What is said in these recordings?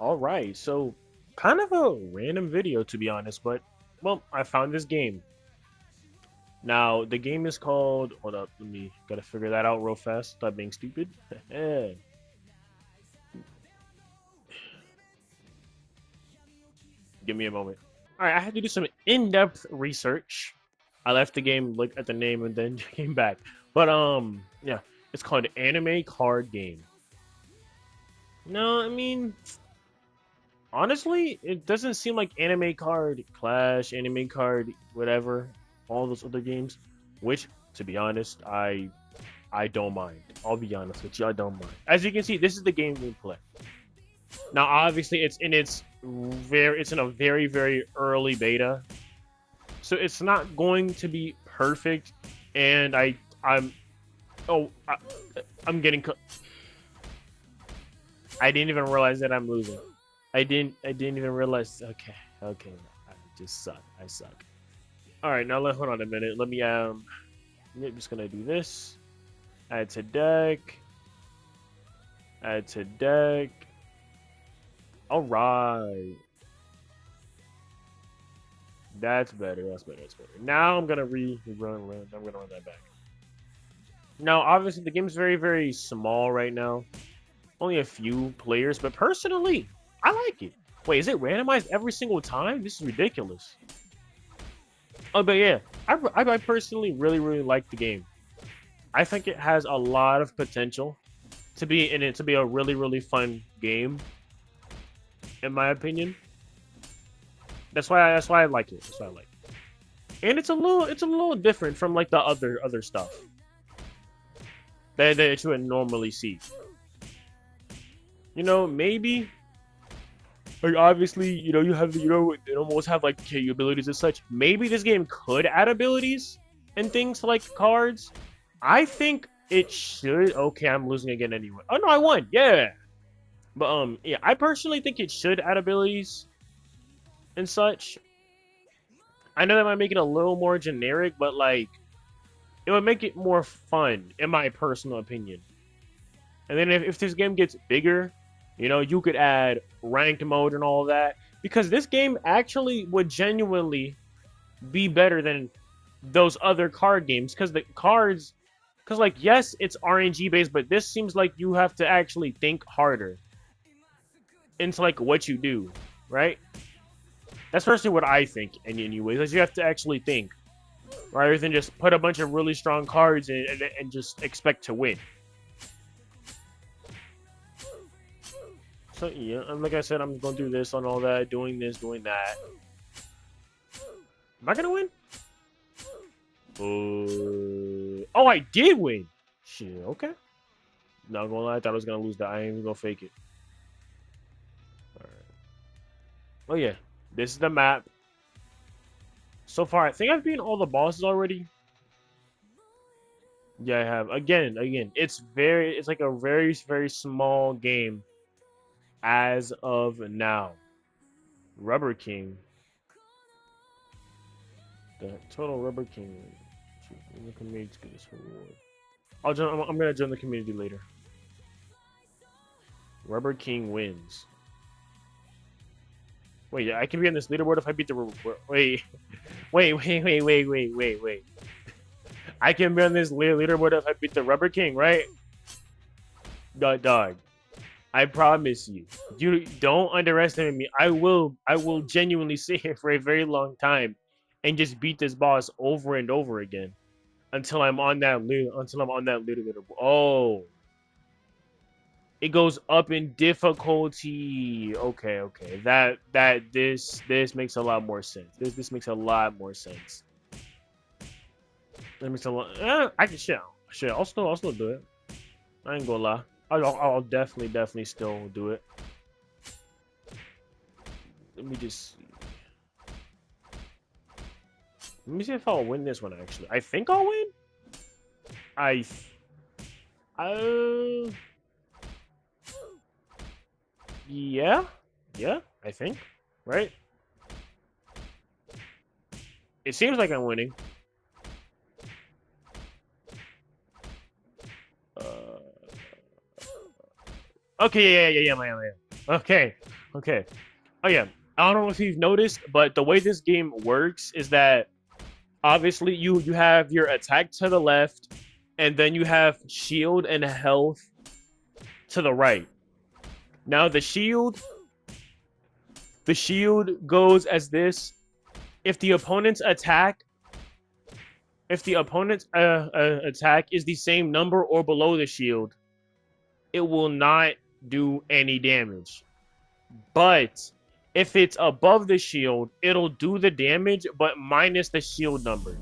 All right, so kind of a random video to be honest, but well, I found this game. Now the game is called. Hold up, let me gotta figure that out real fast. Stop being stupid. Give me a moment. All right, I had to do some in-depth research. I left the game, looked at the name, and then came back. But yeah, it's called Anime Card Game. No, I mean, honestly, it doesn't seem like Anime Card Clash, Anime Card, whatever, all those other games. Which, to be honest, I don't mind. I'll be honest with you, I don't mind. As you can see, this is the game we play. Now, obviously, it's in a very early beta, so it's not going to be perfect. And I'm oh I, I'm getting I didn't even realize that I'm losing. I didn't even realize. Okay, I just suck. I suck. All right, now hold on a minute. I'm just gonna do this. Add to deck. Add to deck. All right. That's better. That's better. That's better. Now I'm gonna run. I'm gonna run that back. Now, obviously, the game's very small right now. Only a few players, but personally, I like it. Wait, is it randomized every single time? This is ridiculous. Oh, but yeah, I personally really like the game. I think it has a lot of potential to be in it to be a really fun game, in my opinion. That's why I like it. That's why I like it. And it's a little different from like the other stuff that you would normally see. Maybe like obviously, you have it almost have like KU abilities and such. Maybe this game could add abilities and things like cards. I think it should. Okay, I'm losing again anyway. Oh no, I won. Yeah. But yeah, I personally think it should add abilities and such. I know that might make it a little more generic, but like it would make it more fun, in my personal opinion. And then if this game gets bigger, you could add ranked mode and all that. Because this game actually would genuinely be better than those other card games. Because like, yes, it's RNG based, but this seems like you have to actually think harder into like what you do, right? That's personally what I think, in anyways. Is you have to actually think rather than just put a bunch of really strong cards and just expect to win. So yeah, and like I said, I'm gonna do this on all that, doing this, doing that. Am I gonna win? Oh, I did win. Shit, okay. Not gonna lie, I thought I was gonna lose that. I ain't even gonna fake it. All right. Oh yeah, this is the map. So far, I think I've beaten all the bosses already. Yeah, I have. Again, it's like a very small game as of now. Rubber King, the total Rubber King. The community get this reward. I'm gonna join the community later. Rubber King wins. Wait, I can be on this leaderboard if I beat the wait, wait. I can be on this leaderboard if I beat the Rubber King, right? Dog. I promise you. You don't underestimate me. I will genuinely sit here for a very long time and just beat this boss over and over again until I'm on that leaderboard. Oh, it goes up in difficulty. Okay. This makes a lot more sense. This makes a lot more sense. That makes a lot. I can shit. I'll still do it. I ain't gonna lie. I'll definitely still do it. Let me just see. Let me see if I'll win this one. Actually, I think I'll win. I uh yeah yeah I think right. It seems like I'm winning. Uh, okay, yeah, I am. Okay, okay. Oh yeah. I don't know if you've noticed, but the way this game works is that obviously you have your attack to the left, and then you have shield and health to the right. Now the shield goes as this. If the opponent's attack, if the opponent's attack is the same number or below the shield, it will not do any damage. But if it's above the shield, it'll do the damage, but minus the shield number.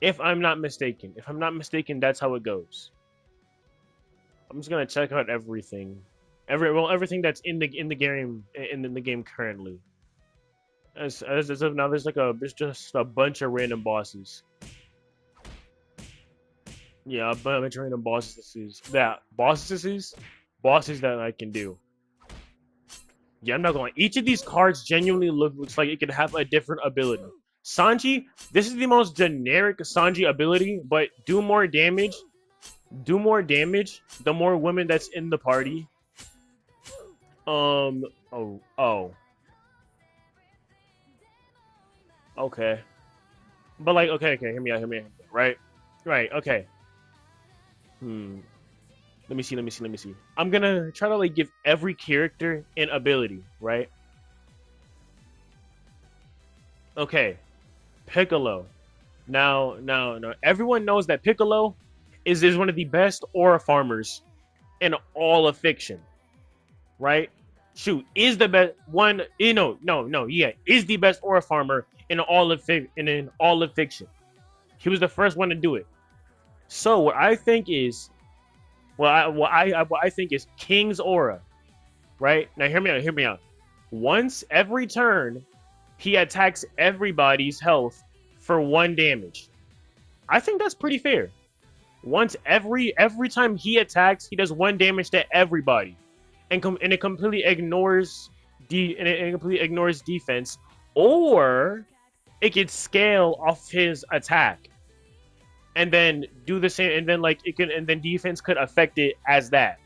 If I'm not mistaken. If I'm not mistaken, that's how it goes. I'm just gonna check out everything. Everything that's in the game in the game currently. As of now, there's just a bunch of random bosses. Yeah, a bunch of random bosses that I can do. Yeah, I'm not going. Each of these cards genuinely looks like it could have a different ability. Sanji, this is the most generic Sanji ability, but do more damage. Do more damage. The more women that's in the party. Oh. Okay. But like, okay, hear me out. Right? Right, okay. Hmm. Let me see. I'm gonna try to like give every character an ability, right? Okay. Piccolo. Now, everyone knows that Piccolo is one of the best aura farmers in all of fiction, right? Shoot, is the best one. Yeah, is the best aura farmer in all of fiction. He was the first one to do it. So what I think is, what I think is King's aura, right? Now hear me out. Once every turn, he attacks everybody's health for 1 damage. I think that's pretty fair. Once every time he attacks, he does 1 damage to everybody, and it completely ignores it completely ignores defense, or it could scale off his attack, and then do the same, and then like it can, and then defense could affect it as that.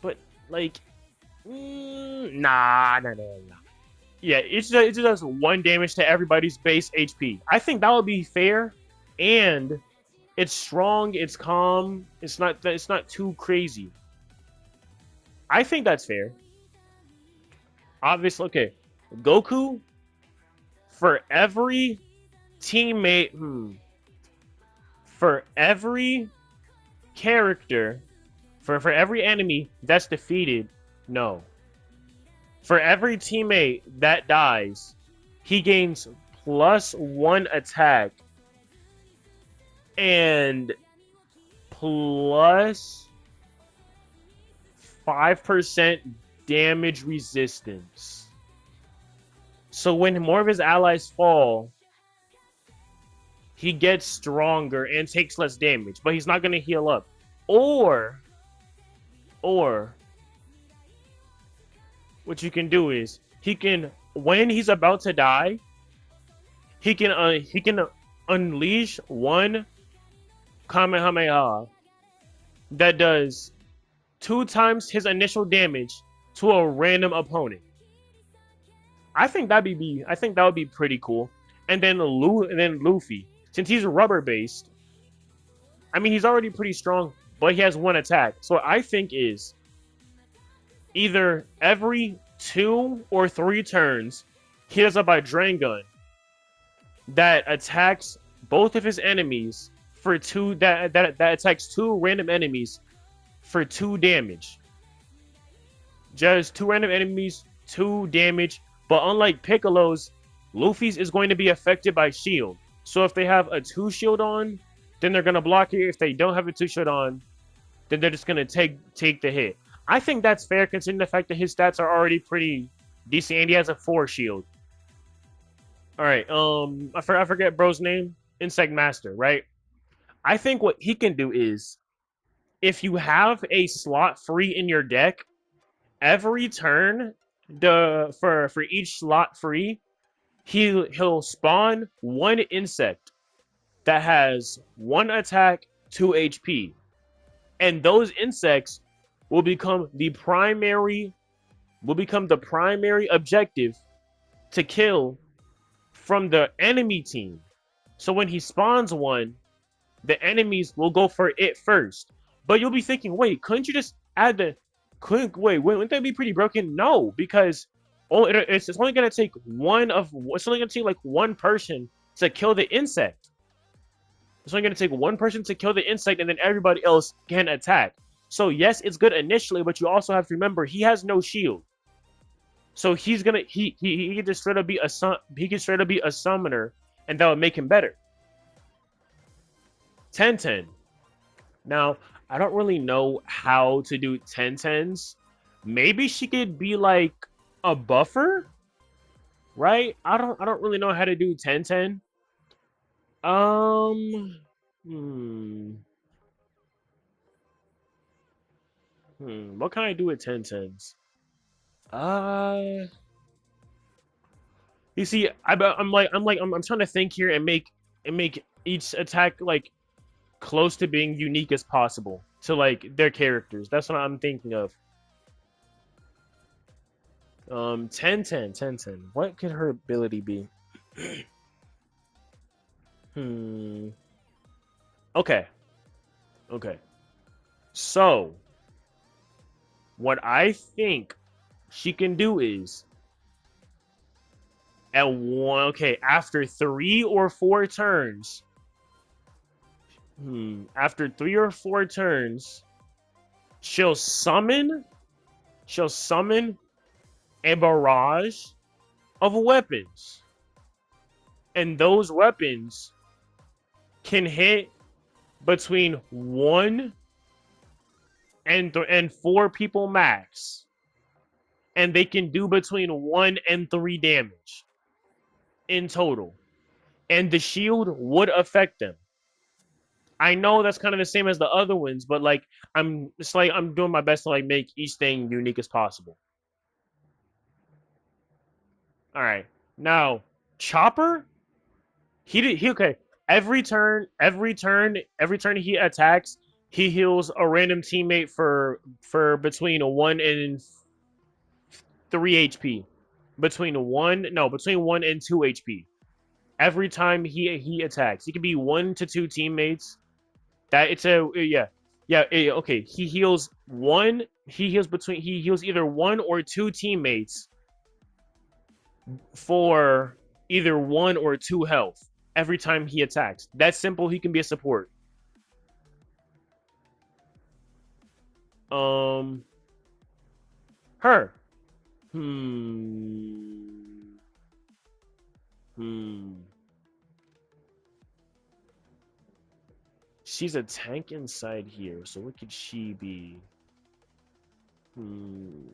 But like, nah. Yeah, it just does 1 damage to everybody's base HP. I think that would be fair, and it's strong. It's calm. It's not too crazy. I think that's fair. Obviously, okay. Goku, for every teammate, for every character, for every enemy that's defeated, no. For every teammate that dies, he gains +1 attack and plus 5% damage resistance. So when more of his allies fall, he gets stronger and takes less damage, but he's not going to heal up. Or what you can do is he can, when he's about to die, he can unleash one Kamehameha that does 2 times his initial damage to a random opponent. I think that would be pretty cool. And then Luffy, since he's rubber based, I mean he's already pretty strong, but he has 1 attack. So I think is either every 2 or 3 turns, he does a Dragon that attacks both of his enemies for 2 that attacks 2 random enemies for 2 damage. Just 2 random enemies, 2 damage. But unlike Piccolo's, Luffy's is going to be affected by shield. So if they have a 2 shield on, then they're gonna block it. If they don't have a 2 shield on, then they're just gonna take the hit. I think that's fair considering the fact that his stats are already pretty decent and he has a 4 shield. Alright, I forget bro's name. Insect Master, right? I think what he can do is, if you have a slot free in your deck, every turn, for each slot free, he'll spawn 1 insect that has 1 attack, 2 HP, and those insects will become the primary objective to kill from the enemy team. So when he spawns one, the enemies will go for it first. But you'll be thinking, wait, couldn't you just add the couldn't wait, wouldn't that be pretty broken? No, because it's only gonna take it's only gonna take like one person to kill the insect. It's only gonna take one person to kill the insect, and then everybody else can attack. So yes, it's good initially, but you also have to remember he has no shield. So he's gonna he could just straight up be a summoner, and that would make him better. Ten. Now, I don't really know how to do 10-10s. Maybe she could be like a buffer, right? I don't really know how to do 10-10. Um hmm. What can I do with 10-10s? Uh you see, I'm trying to think here and make each attack like close to being unique as possible to like their characters. That's what I'm thinking of. 10-10. What could her ability be? Hmm. Okay. Okay. So, what I think she can do is after 3 or 4 turns. After 3 or 4 turns, she'll summon a barrage of weapons. And those weapons can hit between 1 and 4 people max. And they can do between 1 and 3 damage in total. And the shield would affect them. I know that's kind of the same as the other ones, but like I'm doing my best to like make each thing unique as possible. All right. Now, Chopper, he okay. Every turn he attacks, he heals a random teammate for between a 1 and 3 HP. Between 1 and 2 HP. Every time he attacks, it can be 1 to 2 teammates. That it's a okay. He heals either 1 or 2 teammates for either 1 or 2 health every time he attacks. That's simple. He can be a support. Um, her. Hmm. Hmm. She's a tank inside here, so what could she be? Hmm.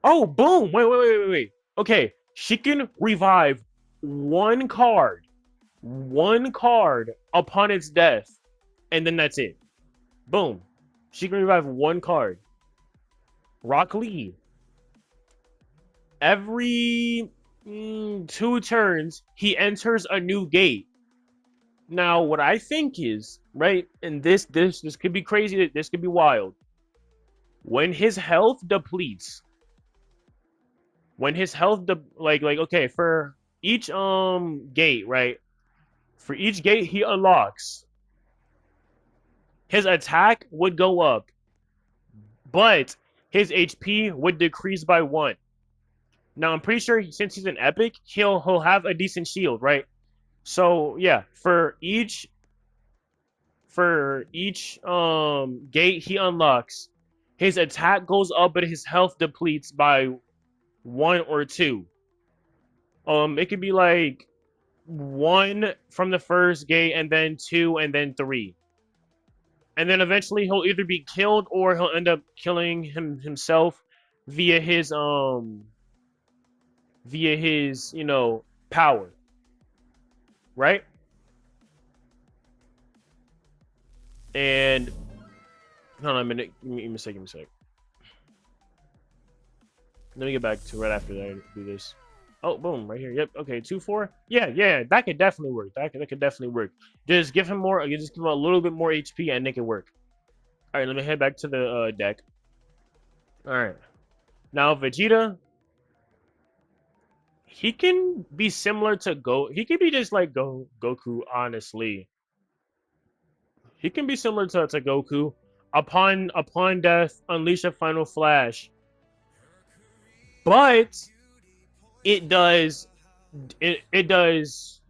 Oh, boom! Wait. Okay, she can revive one card upon its death, and then that's it. Boom. She can revive one card. Rock Lee. Every 2 turns, he enters a new gate. Now, what I think is right, and this could be crazy. This could be wild. When his health depletes, okay, for each gate, right? For each gate he unlocks, his attack would go up, but his HP would decrease by 1. Now I'm pretty sure since he's an epic, he'll have a decent shield, right? So yeah, for each gate he unlocks, his attack goes up, but his health depletes by 1 or 2. It could be like 1 from the first gate, and then 2, and then 3. And then eventually he'll either be killed or he'll end up killing himself via his power, right? And hold on a minute, give me a second. Let me get back to right after that. I do this. Oh, boom, right here. Yep. Okay, 2-4. Yeah. That could definitely work. That could definitely work. Just give him a little bit more HP, and it can work. All right, let me head back to the deck. All right. Now Vegeta, he can be similar to He can be just like Goku. Honestly, he can be similar to Goku. Upon death, unleash a final flash. But it does it does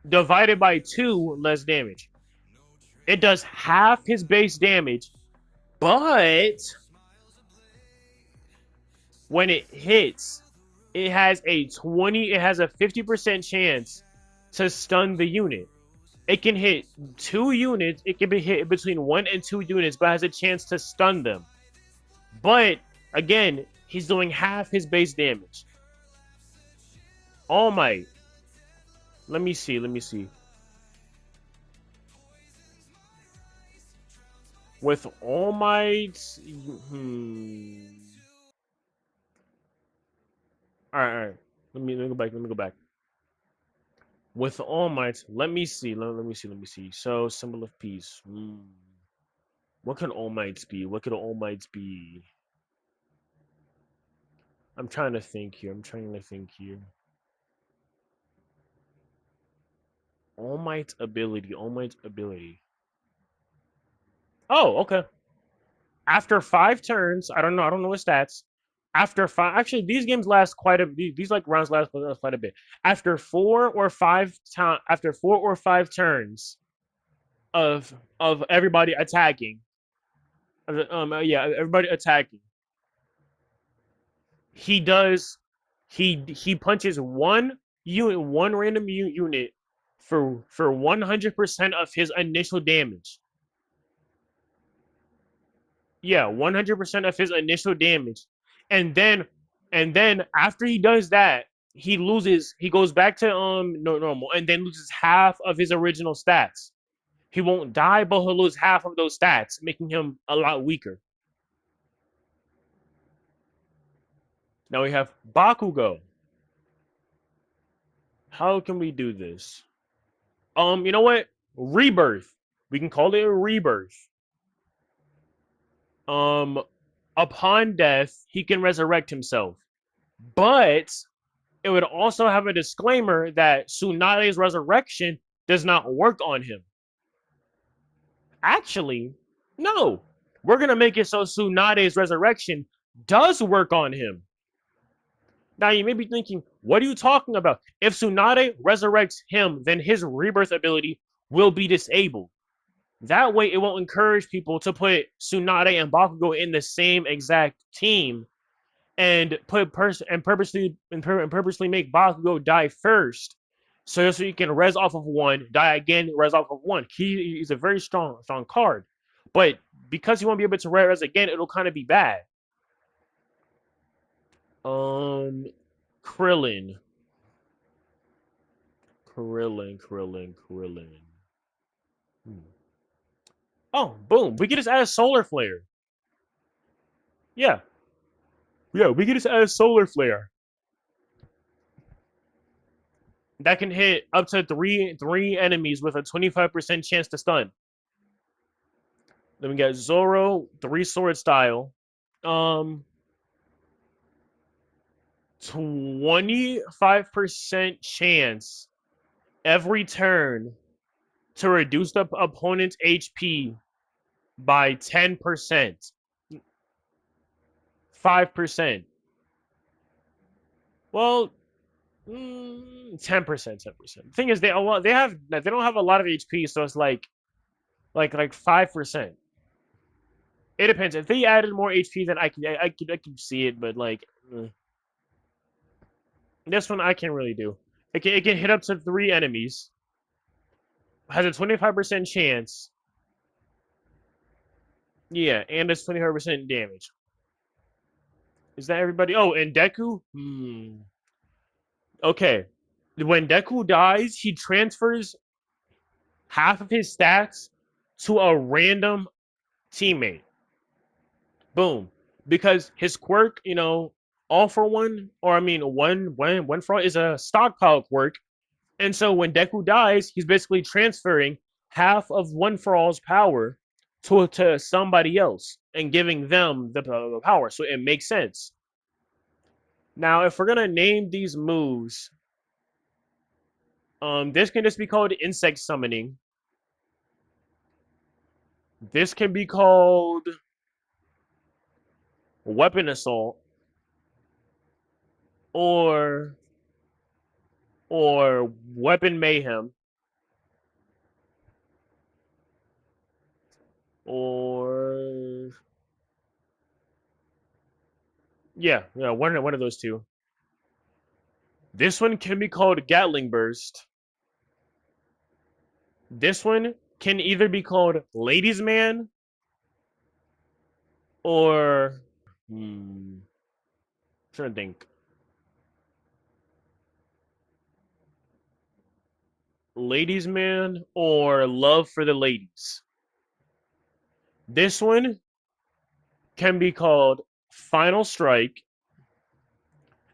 divided by 2 less damage. It does half his base damage, but when it hits, it has a 50% chance to stun the unit. It can hit 2 units, it can be hit between 1 and 2 units, but has a chance to stun them. But again, he's doing half his base damage. All Might. Let me see. With All Might, all right. Let me go back. Let me go back. With All Might, let me see. Let me see. Let me see. So, symbol of peace. What can All Mights be? What could All Mights be? I'm trying to think here. All Might's ability. All Might's ability. Oh, okay. After 5 turns, I don't know. I don't know his stats. After 5, actually, these games last quite a. These like rounds last quite a bit. After 4 or 5 turns of everybody attacking, yeah, everybody attacking, he does. He punches one random unit for 100% of his initial damage. Yeah, 100% of his initial damage. And then after he does that, he goes back to normal and then loses half of his original stats. He won't die, but he'll lose half of those stats, making him a lot weaker. Now we have Bakugo. How can we do this? You know what? Rebirth. We can call it a rebirth. Um, upon death, he can resurrect himself. But it would also have a disclaimer that Tsunade's resurrection does not work on him. Actually, no. We're going to make it so Tsunade's resurrection does work on him. Now, you may be thinking, what are you talking about? If Tsunade resurrects him, then his rebirth ability will be disabled. That way, it won't encourage people to put Tsunade and Bakugo in the same exact team and purposely make Bakugo die first, so you can res off of one, die again, res off of one. He's a very strong card, but because he won't be able to res again, it'll kind of be bad. Krillin. Oh, boom! We can just add Solar Flare. Yeah, we can just add Solar Flare. That can hit up to three enemies with a 25% chance to stun. Then we got Zoro, 3 sword style. 25% chance every turn to reduce the opponent's HP by 10%. 5%. Well, 10%. The thing is, they don't have a lot of HP, so it's like 5%. It depends. If they added more HP, then I could see it, but like this one I can't really do. It can hit up to 3 enemies. Has a 25% chance. Yeah, and it's 25% damage. Is that everybody? Oh, and Deku? Okay. When Deku dies, he transfers half of his stats to a random teammate. Boom. Because his quirk, all for one, or I mean one for all is a stockpile quirk. And so when Deku dies, he's basically transferring half of One for All's power to somebody else and giving them the power. So it makes sense. Now, if we're gonna name these moves, this can just be called insect summoning. This can be called weapon assault, or weapon mayhem, or yeah, one of those two. This one can be called Gatling burst. This one can either be called Ladies Man or trying to think. Ladies Man or Love for the Ladies. This one can be called Final Strike,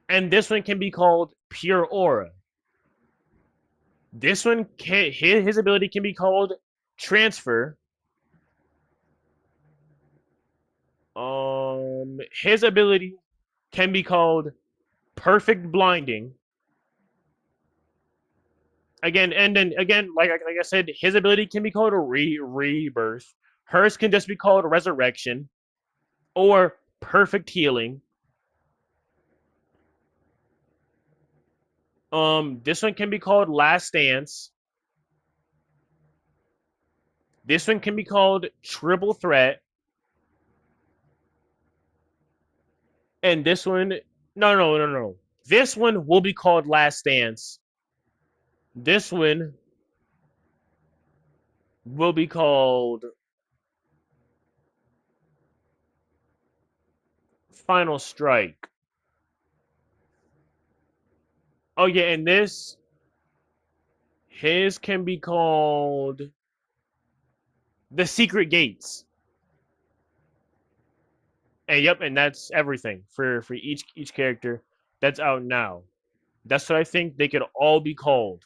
and this one can be called Pure Aura. This one can his ability can be called Transfer. His ability can be called Perfect Blinding. Again, and then again, like I said, his ability can be called a rebirth. Hers can just be called Resurrection or Perfect Healing. This one can be called Last Dance. This one can be called Triple Threat. And this one, no. This one will be called Last Dance. This one will be called Final Strike. Oh yeah, and his can be called The Secret Gates. And yep, and that's everything for each character that's out now. That's what I think they could all be called.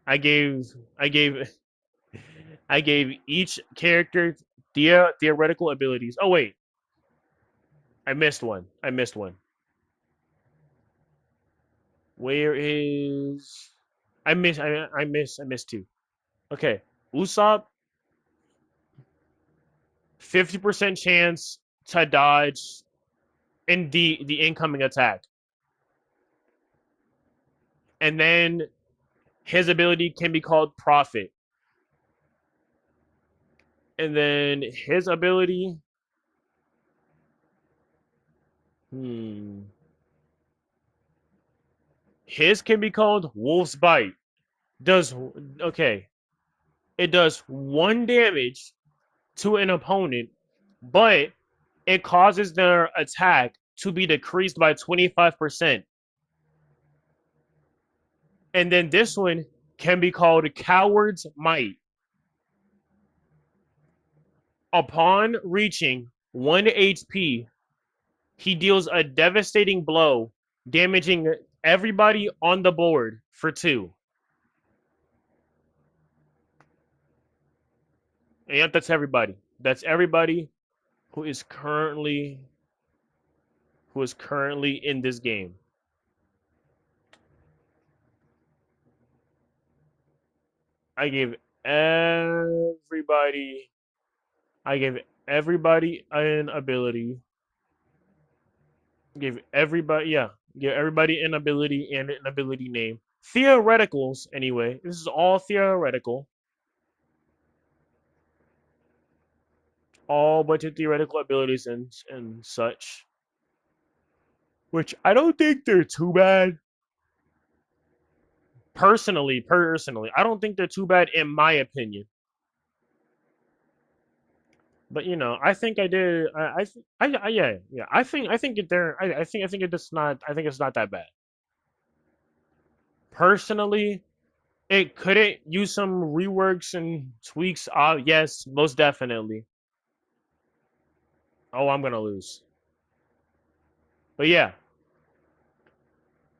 I gave I gave I gave each character theoretical abilities. Oh wait, I missed one. Where is I missed two. Okay. Usopp, 50% chance to dodge in the incoming attack. And then his ability can be called Prophet. And then his ability, hmm, his can be called Wolf's Bite. Does okay. It does 1 damage to an opponent, but it causes their attack to be decreased by 25%. And then this one can be called Coward's Might. Upon reaching 1 HP, he deals a devastating blow, damaging everybody on the board for 2. And yep, that's everybody. That's everybody who is currently in this game. I gave everybody I gave everybody an ability. Gave everybody give everybody an ability and an ability name. Theoreticals, anyway. This is all theoretical. All bunch of theoretical abilities and such. Which I don't think they're too bad. Personally, I don't think they're too bad in my opinion. But I think I did. Yeah. I think it there. I think it's not. I think it's not that bad. Personally, it couldn't use some reworks and tweaks. Yes, most definitely. Oh, I'm gonna lose. But yeah,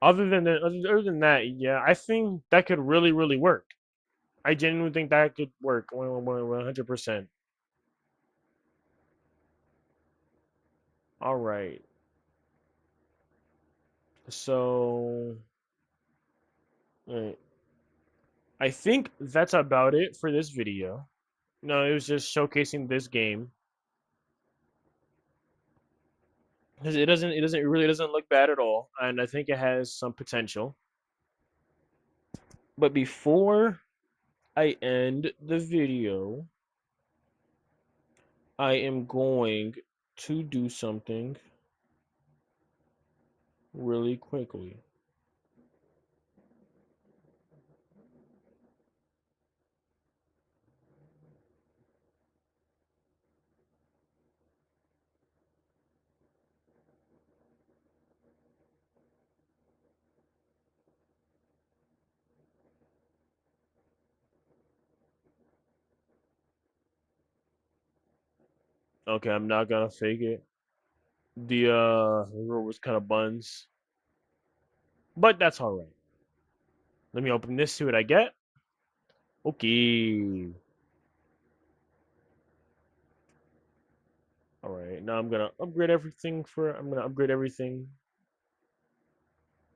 other than that, yeah, I think that could really work. I genuinely think that could work 100%. All right. So, alright. I think that's about it for this video. No, it was just showcasing this game. 'Cause it really doesn't look bad at all, and I think it has some potential. But before I end the video, I am going to do something really quickly. Okay, I'm not gonna fake it. The room was kind of buns, but that's all right. Let me open this, see what I get. Okay. All right. Now I'm gonna upgrade everything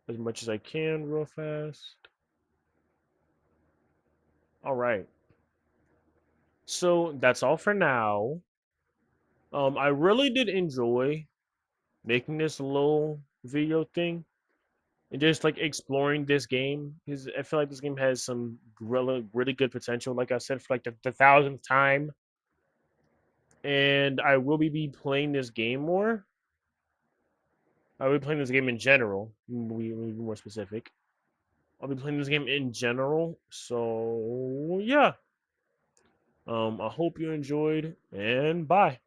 as much as I can real fast. All right. So that's all for now. I really did enjoy making this little video thing and just like exploring this game because I feel like this game has some really good potential. Like I said, for like the thousandth time, and I will be playing this game more. I will be playing this game in general. We'll be more specific. I'll be playing this game in general. So yeah. I hope you enjoyed, and bye.